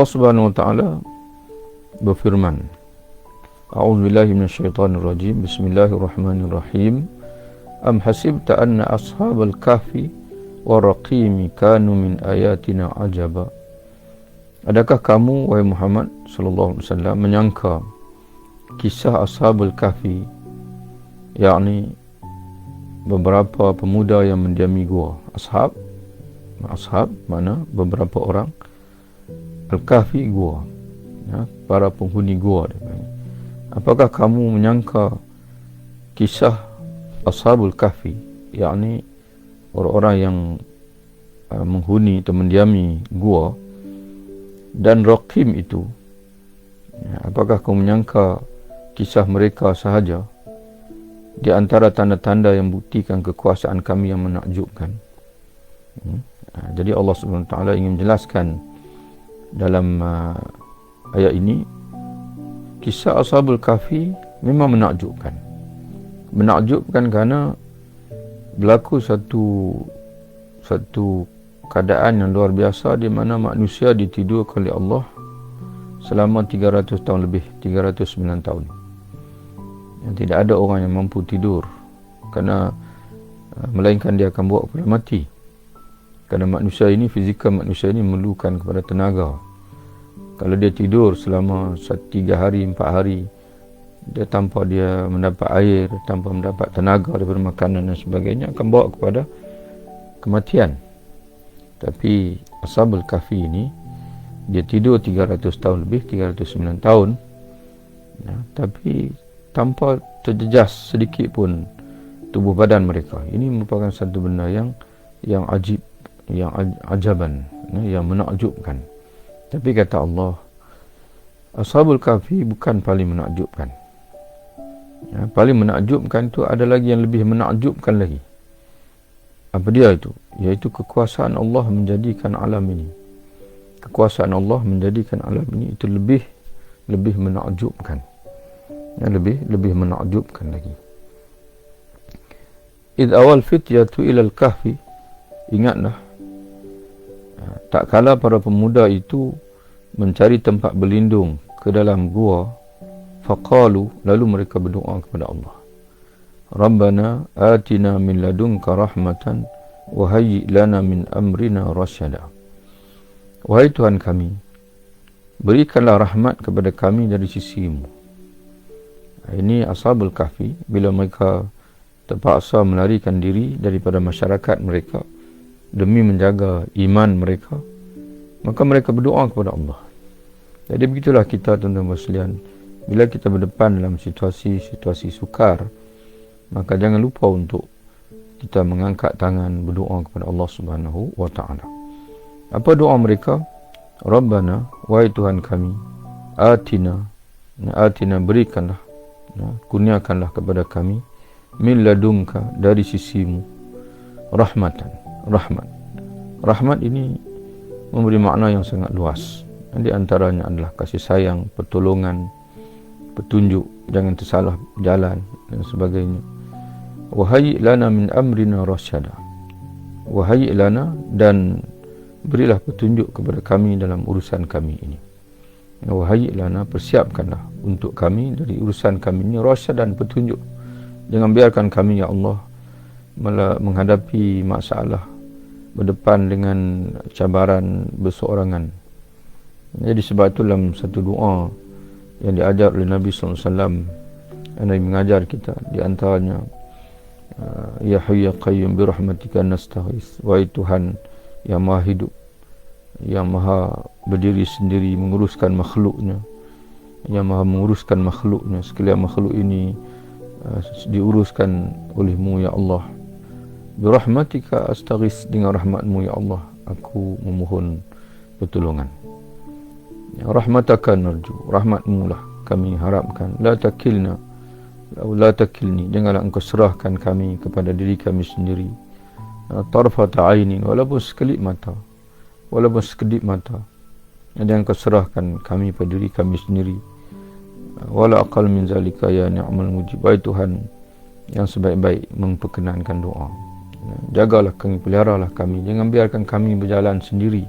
Allah Subhanahu wa taala berfirman, A'udzubillahi minasyaitonir rajim. Bismillahirrahmanirrahim. Am hasibta anna ashabal kahfi waraqimi kanu min ayatina ajaba. Adakah kamu wahai Muhammad sallallahu alaihi wasallam menyangka kisah ashabul kahfi, yakni beberapa pemuda yang mendiami gua. Ashab mana beberapa orang, Al-Kahfi gua, ya, para penghuni gua. Apakah kamu menyangka kisah Ashabul Kahfi, yakni orang-orang yang menghuni atau mendiami gua, dan Raqim itu, ya, apakah kamu menyangka kisah mereka sahaja di antara tanda-tanda yang buktikan kekuasaan kami yang menakjubkan? Jadi Allah Subhanahu Wa Taala ingin menjelaskan dalam ayat ini, kisah Ashabul Kahfi memang menakjubkan kerana berlaku satu keadaan yang luar biasa di mana manusia ditidurkan oleh Allah selama 300 tahun lebih, 309 tahun. Yang tidak ada orang yang mampu tidur, kerana melainkan dia akan bawa kepada mati. Kerana manusia ini, fizikal manusia ini memerlukan kepada tenaga. Kalau dia tidur selama 3 hari, 4 hari, dia tanpa dia mendapat air, tanpa mendapat tenaga daripada makanan dan sebagainya, akan bawa kepada kematian. Tapi Ashabul Kahfi ini, dia tidur 300 tahun lebih, 309 tahun, ya, tapi tanpa terjejas sedikit pun tubuh badan mereka. Ini merupakan satu benda yang ajib, yang ajaban, yang menakjubkan. Tapi kata Allah, Ashabul Kahfi bukan paling menakjubkan. Ya, paling menakjubkan itu ada lagi yang lebih menakjubkan lagi. Apa dia itu? Iaitu kekuasaan Allah menjadikan alam ini. Kekuasaan Allah menjadikan alam ini itu lebih menakjubkan. Ya, lebih menakjubkan lagi. Id awal fityatu ilal kahfi, ingatlah, tak kala para pemuda itu mencari tempat berlindung ke dalam gua, faqalu, lalu mereka berdoa kepada Allah, Rabbana atina min ladunka rahmatan wa hayyi lana min amrina rasyada. Wahai Tuhan kami, berikanlah rahmat kepada kami dari sisimu. Ini Ashabul Kahfi, bila mereka terpaksa melarikan diri daripada masyarakat mereka demi menjaga iman mereka, maka mereka berdoa kepada Allah. Jadi begitulah kita, tuan-tuan sekalian, bila kita berdepan dalam situasi sukar, maka jangan lupa untuk kita mengangkat tangan berdoa kepada Allah Subhanahu wa taala. Apa doa mereka? Rabbana, wahai Tuhan kami, atina berikanlah, kurniakanlah kepada kami, min ladunka, dari sisimu, rahmatan, rahmat ini memberi makna yang sangat luas. Di antaranya adalah kasih sayang, pertolongan, petunjuk, jangan tersalah jalan dan sebagainya. Wahai lana min amrina rasyada, wahai lana, dan berilah petunjuk kepada kami dalam urusan kami ini. Wahai lana, persiapkanlah untuk kami dari urusan kami ini rasyad, dan petunjuk. Jangan biarkan kami, ya Allah, menghadapi masalah, berdepan dengan cabaran berseorangan. Jadi sebab itu dalam satu doa yang diajar oleh Nabi SAW, yang Nabi mengajar kita, di antaranya, Ya Hayy Ya Qayyum bi rahmatika nastaghits. Wahai Tuhan yang maha hidup, yang maha berdiri sendiri menguruskan makhluknya, yang maha menguruskan makhluknya, sekalian makhluk ini diuruskan olehmu, ya Allah. Birahmatika astaghits, dengan rahmatmu, ya Allah, aku memohon pertolongan. Ya, rahmataka narju, rahmatmu lah kami harapkan. La takilni, janganlah engkau serahkan kami kepada diri kami sendiri. Tarfata ainin, walaupun sekelip mata, jangan engkau serahkan kami pada diri kami sendiri. Wala aqal min zalika ya ni'mal mujib. Wahai Tuhan yang sebaik-baik memperkenankan doa, jagalah kami, peliharalah kami, jangan biarkan kami berjalan sendiri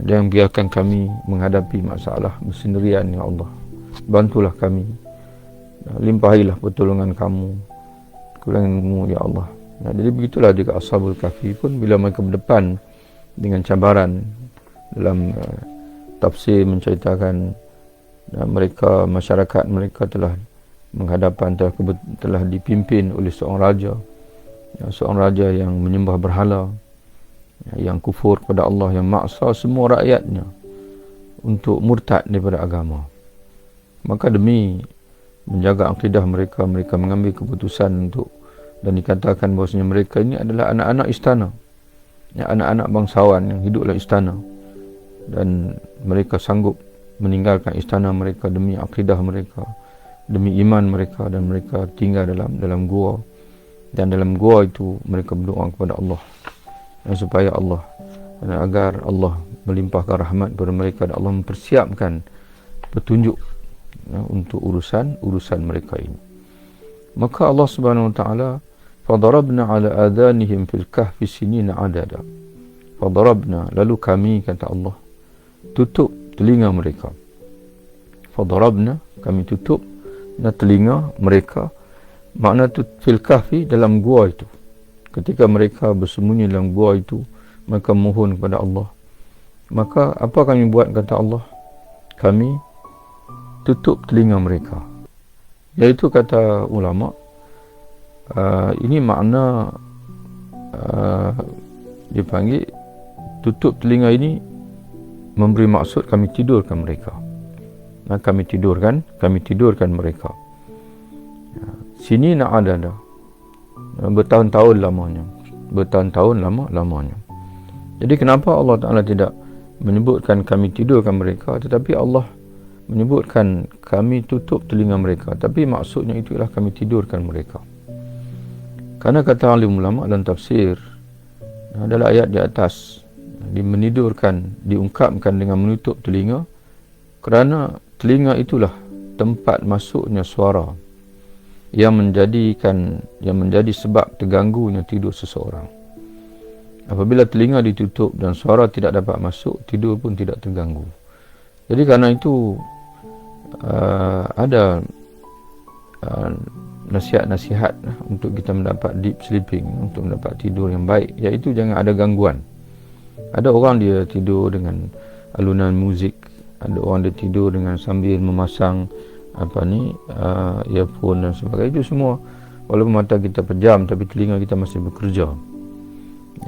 Jangan biarkan kami menghadapi masalah bersendirian, ya Allah. Bantulah kami, limpahilah pertolongan kamu, kulanganmu, ya Allah. Jadi begitulah juga Ashabul Kahfi pun, bila mereka berdepan dengan cabaran dalam tafsir menceritakan mereka, masyarakat mereka telah menghadapan, telah dipimpin oleh seorang raja yang menyembah berhala, yang kufur kepada Allah, yang maksa semua rakyatnya untuk murtad daripada agama. Maka demi menjaga akidah mereka, mereka mengambil keputusan untuk, dan dikatakan bahawasanya mereka ini adalah anak-anak istana, anak-anak bangsawan yang hidup dalam istana, dan mereka sanggup meninggalkan istana mereka demi akidah mereka, demi iman mereka, dan mereka tinggal dalam gua, dan dalam gua itu mereka berdoa kepada Allah, dan supaya Allah, agar Allah melimpahkan rahmat kepada mereka, dan Allah mempersiapkan petunjuk untuk urusan mereka ini. Maka Allah Subhanahu wa taala, fadarabna ala adhanihim fil kahfi sinina adada. Fadarabna, lalu kami, kata Allah, tutup telinga mereka. Fadarabna, kami tutup telinga mereka. Makna tu fil kahfi, dalam gua itu. Ketika mereka bersembunyi dalam gua itu, mereka mohon kepada Allah. Maka apa kami buat, kata Allah? Kami tutup telinga mereka. Iaitu, kata ulama, ini makna dipanggil tutup telinga ini memberi maksud kami tidurkan mereka. Kami tidurkan mereka. Sini nak ada bertahun-tahun lamanya. Jadi kenapa Allah Ta'ala tidak menyebutkan kami tidurkan mereka, tetapi Allah menyebutkan kami tutup telinga mereka, tapi maksudnya itu ialah kami tidurkan mereka. Karena kata alim ulama dalam tafsir, adalah ayat di atas diungkapkan dengan menutup telinga, kerana telinga itulah tempat masuknya suara yang menjadi sebab terganggunya tidur seseorang. Apabila telinga ditutup dan suara tidak dapat masuk, tidur pun tidak terganggu. Jadi kerana itu ada nasihat-nasihat untuk kita mendapat deep sleeping, untuk mendapat tidur yang baik, iaitu jangan ada gangguan. Ada orang dia tidur dengan alunan muzik, ada orang dia tidur dengan sambil memasang earphone dan sebagainya. Itu semua walaupun mata kita pejam, tapi telinga kita masih bekerja.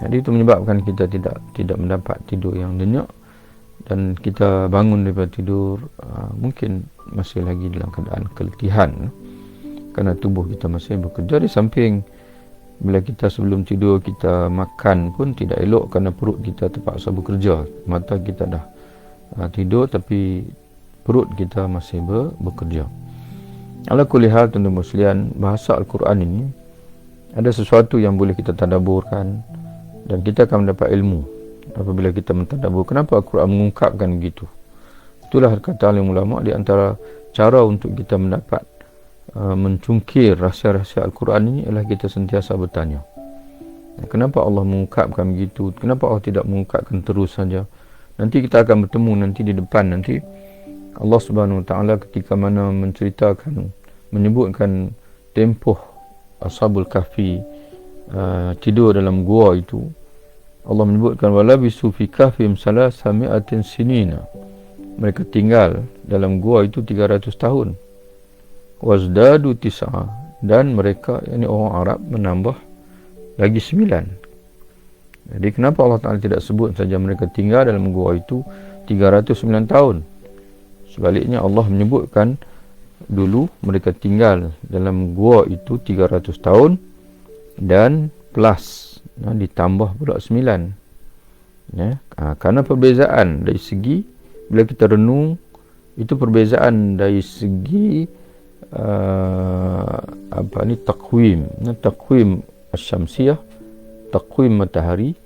Jadi itu menyebabkan kita tidak mendapat tidur yang nyenyak, dan kita bangun daripada tidur mungkin masih lagi dalam keadaan keletihan, kerana tubuh kita masih bekerja. Di samping bila kita sebelum tidur kita makan pun tidak elok, kerana perut kita terpaksa bekerja. Mata kita dah tidur tapi perut kita masih bekerja. Ala kulli hal, tuan-tuan sekalian, bahasa Al-Quran ini ada sesuatu yang boleh kita tadabburkan, dan kita akan mendapat ilmu apabila kita mentadabbur. Kenapa Al-Quran mengungkapkan begitu? Itulah kata alim ulama, di antara cara untuk kita mendapat mencungkir rahsia-rahsia Al-Quran ini ialah kita sentiasa bertanya, kenapa Allah mengungkapkan begitu? Kenapa Allah tidak mengungkapkan terus saja? Nanti kita akan bertemu nanti di depan, nanti Allah Subhanahu Wa Taala ketika mana menyebutkan tempoh Ashabul Kahfi tidur dalam gua itu, Allah menyebutkan walabisu fi kahfihim salasami'atin sinina. Mereka tinggal dalam gua itu 300 tahun. Wazdadu tis'a, dan mereka, yakni orang Arab, menambah lagi 9. Jadi kenapa Allah Ta'ala tidak sebut saja mereka tinggal dalam gua itu 309 tahun? Sebaliknya Allah menyebutkan dulu mereka tinggal dalam gua itu 300 tahun dan plus ditambah pula 9. Kerana perbezaan dari segi, bila kita renung, itu perbezaan dari segi takwim asy-syamsiyah, takwim matahari,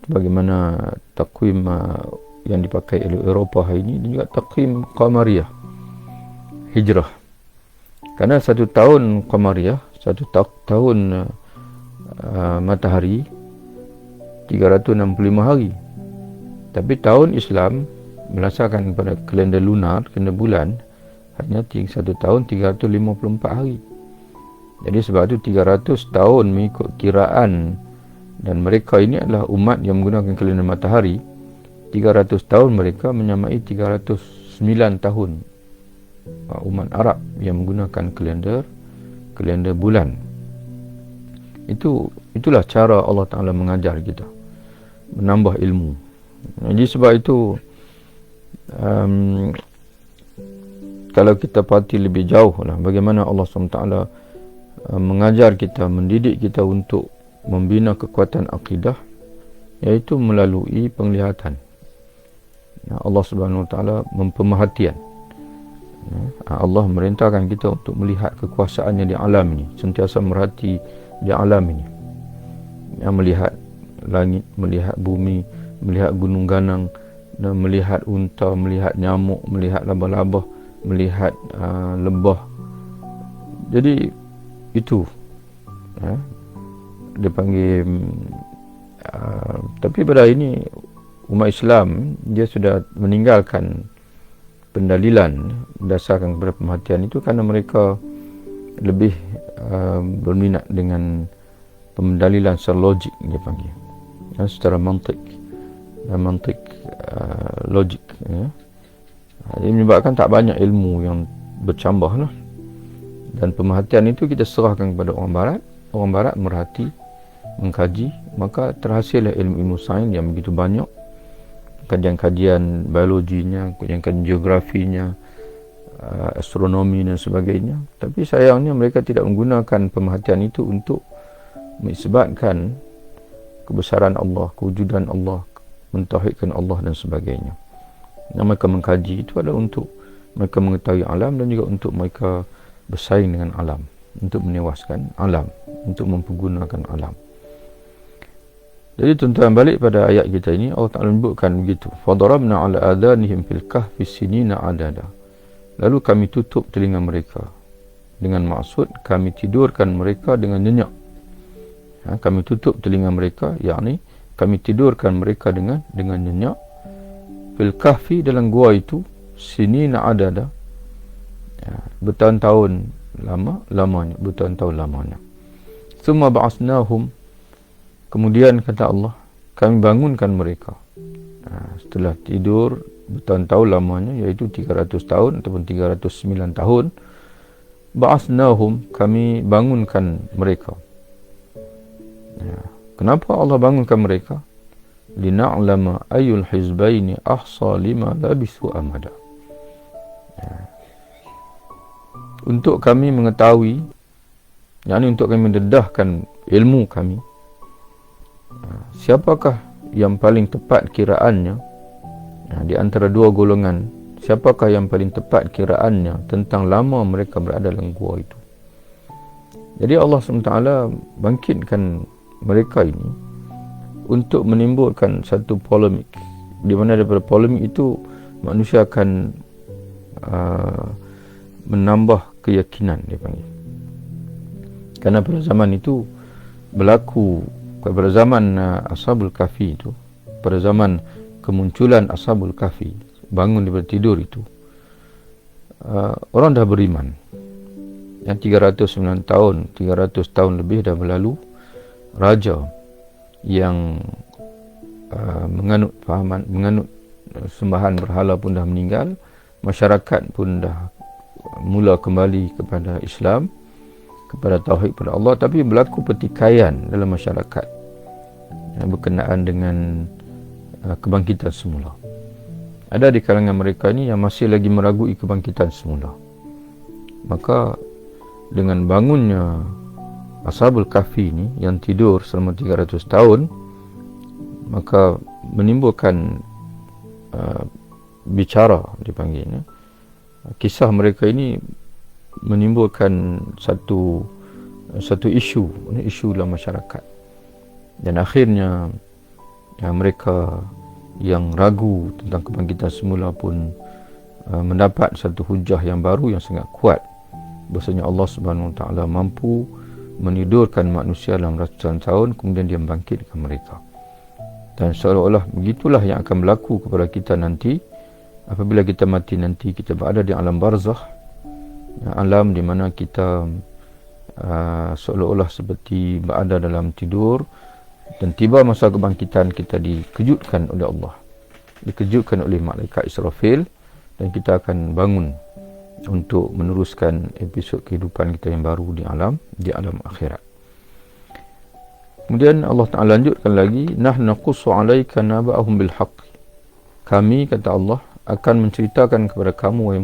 bagaimana takwim yang dipakai oleh Eropah hari ini, dan juga takwim qamariyah, hijrah. Kerana satu tahun qamariyah, satu tahun matahari 365 hari. Tapi tahun Islam berdasarkan pada kalender lunar, kalender bulan, hanya 1 tahun 354 hari. Jadi sebab itu 300 tahun mengikut kiraan, dan mereka ini adalah umat yang menggunakan kalender matahari. 300 tahun mereka menyamai 309 tahun umat Arab yang menggunakan kalender bulan. Itulah cara Allah Ta'ala mengajar kita, menambah ilmu. Jadi sebab itu kalau kita perhati lebih jauh lah bagaimana Allah SWT mengajar kita, mendidik kita untuk membina kekuatan akidah, iaitu melalui penglihatan. Allah Subhanahu Wa Taala mempemerhatian. Allah merintahkan kita untuk melihat kekuasaannya di alam ini, sentiasa merhati di alam ini, melihat langit, melihat bumi, melihat gunung ganang, melihat unta, melihat nyamuk, melihat laba-laba, melihat lebah. Jadi itu dia panggil tapi pada ini umat Islam dia sudah meninggalkan pendalilan berdasarkan kepada pemerhatian itu, kerana mereka lebih berminat dengan pendalilan secara logik, dia panggil secara mantik logik, Ini menyebabkan tak banyak ilmu yang bercambah lah. Dan pemerhatian itu kita serahkan kepada orang Barat. Orang Barat merhati, mengkaji, maka terhasillah ilmu-ilmu sains yang begitu banyak. Kajian-kajian biologinya, kajian-kajian geografinya, astronomi dan sebagainya. Tapi sayangnya mereka tidak menggunakan pemerhatian itu untuk mengisbatkan kebesaran Allah, kewujudan Allah, mentauhidkan Allah dan sebagainya. Yang mereka mengkaji itu adalah untuk mereka mengetahui alam dan juga untuk mereka bersaing dengan alam, untuk menewaskan alam, untuk mempergunakan alam. Jadi tuan-tuan, balik pada ayat kita ini, Allah Ta'ala menyebutkan begitu, fadarabna ala adhanihim fil kahfi sinina adada. Lalu kami tutup telinga mereka, dengan maksud kami tidurkan mereka dengan nyenyak. Kami tutup telinga mereka, yakni kami tidurkan mereka dengan nyenyak. Fil kahfi, dalam gua itu, sinina adada, bertahun-tahun lamanya, bertahun-tahun lamanya. Summa ba'asnahum, kemudian kata Allah, kami bangunkan mereka. Setelah tidur bertahun-tahun lamanya, iaitu 300 tahun ataupun 309 tahun, ba'asnahum, kami bangunkan mereka. Kenapa Allah bangunkan mereka? Lina'lama ayyul hizbaini ahsa lima labisu amada. Untuk kami mengetahui, yakni untuk kami mendedahkan ilmu kami, siapakah yang paling tepat kiraannya di antara dua golongan, siapakah yang paling tepat kiraannya tentang lama mereka berada dalam gua itu. Jadi Allah SWT bangkitkan mereka ini untuk menimbulkan satu polemik, di mana daripada polemik itu manusia akan menambah keyakinan, dia panggil. Kerana pada zaman itu berlaku, pada zaman Ashabul Kahfi itu, pada zaman kemunculan Ashabul Kahfi, bangun daripada tidur itu, orang dah beriman. Yang 309 tahun, 300 tahun lebih dah berlalu, raja yang menganut sembahan berhala pun dah meninggal, masyarakat pun dah mula kembali kepada Islam, kepada tauhid kepada Allah. Tapi berlaku pertikaian dalam masyarakat berkenaan dengan kebangkitan semula. Ada di kalangan mereka ini yang masih lagi meragui kebangkitan semula. Maka dengan bangunnya Ashabul Kahfi ini yang tidur selama 300 tahun, maka menimbulkan bicara, dipanggilnya. Kisah mereka ini menimbulkan satu isu dalam masyarakat. Dan akhirnya mereka yang ragu tentang kebangkitan semula pun mendapat satu hujah yang baru yang sangat kuat, bahasanya Allah Subhanahu Wa Taala mampu menidurkan manusia dalam ratusan tahun, kemudian dia membangkitkan mereka. Dan seolah-olah begitulah yang akan berlaku kepada kita nanti apabila kita mati nanti. Kita berada di alam barzakh, alam di mana kita seolah-olah seperti berada dalam tidur, dan tiba masa kebangkitan kita dikejutkan oleh Allah, dikejutkan oleh malaikat Israfil, dan kita akan bangun untuk meneruskan episod kehidupan kita yang baru di alam akhirat. Kemudian Allah Ta'ala lanjutkan lagi, nahnu naqussu 'alaika naba'ahum bil haqq. Kami, kata Allah, akan menceritakan kepada kamu wahai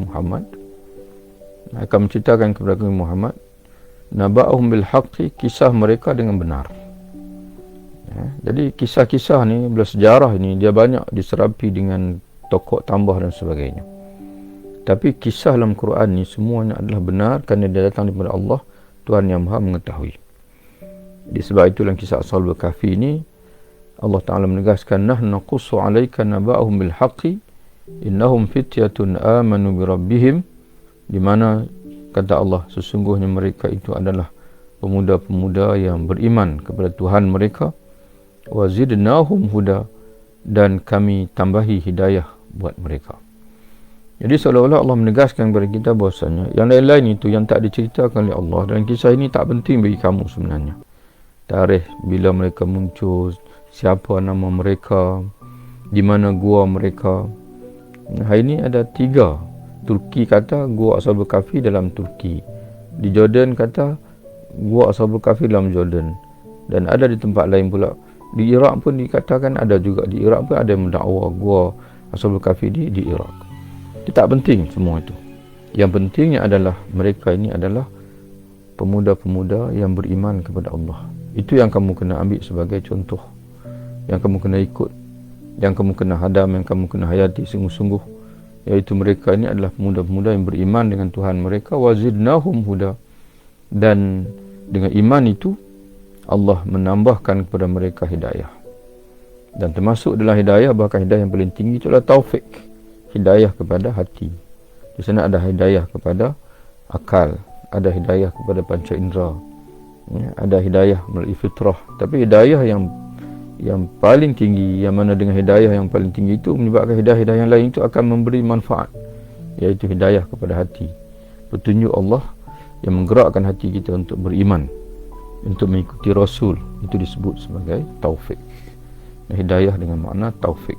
Muhammad, naba'ahum bil haqq, kisah mereka dengan benar. Jadi kisah-kisah ni, bila sejarah ini, dia banyak diserapi dengan tokoh tambah dan sebagainya. Tapi kisah dalam Quran ni semuanya adalah benar kerana dia datang daripada Allah, Tuhan yang Maha mengetahui. Di sebab itu dalam kisah Ashabul Kahfi ini Allah Ta'ala menegaskan, nahnu naqussu 'alaika naba'ahum bil haqqi innahum fityatun amanu bi rabbihim, di mana kata Allah, sesungguhnya mereka itu adalah pemuda-pemuda yang beriman kepada Tuhan mereka, wa zidnahum huda, dan kami tambahi hidayah buat mereka. Jadi seolah-olah Allah menegaskan kepada kita bahasanya yang lain-lain itu yang tak diceritakan oleh Allah dalam kisah ini tak penting bagi kamu sebenarnya. Tarikh bila mereka muncul, siapa nama mereka, di mana gua mereka. Hari ini ada 3. Turki kata gua Ashabul Kahfi dalam Turki, di Jordan kata gua Ashabul Kahfi dalam Jordan, dan ada di tempat lain pula. Di Iraq pun dikatakan ada juga, di Iraq pun ada yang mendakwa gua Ashabul Kahfi di Iraq. Itu tak penting semua itu. Yang pentingnya adalah mereka ini adalah pemuda-pemuda yang beriman kepada Allah. Itu yang kamu kena ambil sebagai contoh, yang kamu kena ikut, yang kamu kena hadam, yang kamu kena hayati sungguh-sungguh, iaitu mereka ini adalah pemuda-pemuda yang beriman dengan Tuhan mereka, wazidnahum huda, dan dengan iman itu Allah menambahkan kepada mereka hidayah. Dan termasuk dalam hidayah, bahkan hidayah yang paling tinggi itu adalah taufik, hidayah kepada hati. Di sana ada hidayah kepada akal, ada hidayah kepada panca indera, ada hidayah melalui fitrah. Tapi hidayah yang paling tinggi, yang mana dengan hidayah yang paling tinggi itu menyebabkan hidayah-hidayah yang lain itu akan memberi manfaat, iaitu hidayah kepada hati, petunjuk Allah yang menggerakkan hati kita untuk beriman, untuk mengikuti Rasul. Itu disebut sebagai taufik. Hidayah dengan makna taufik.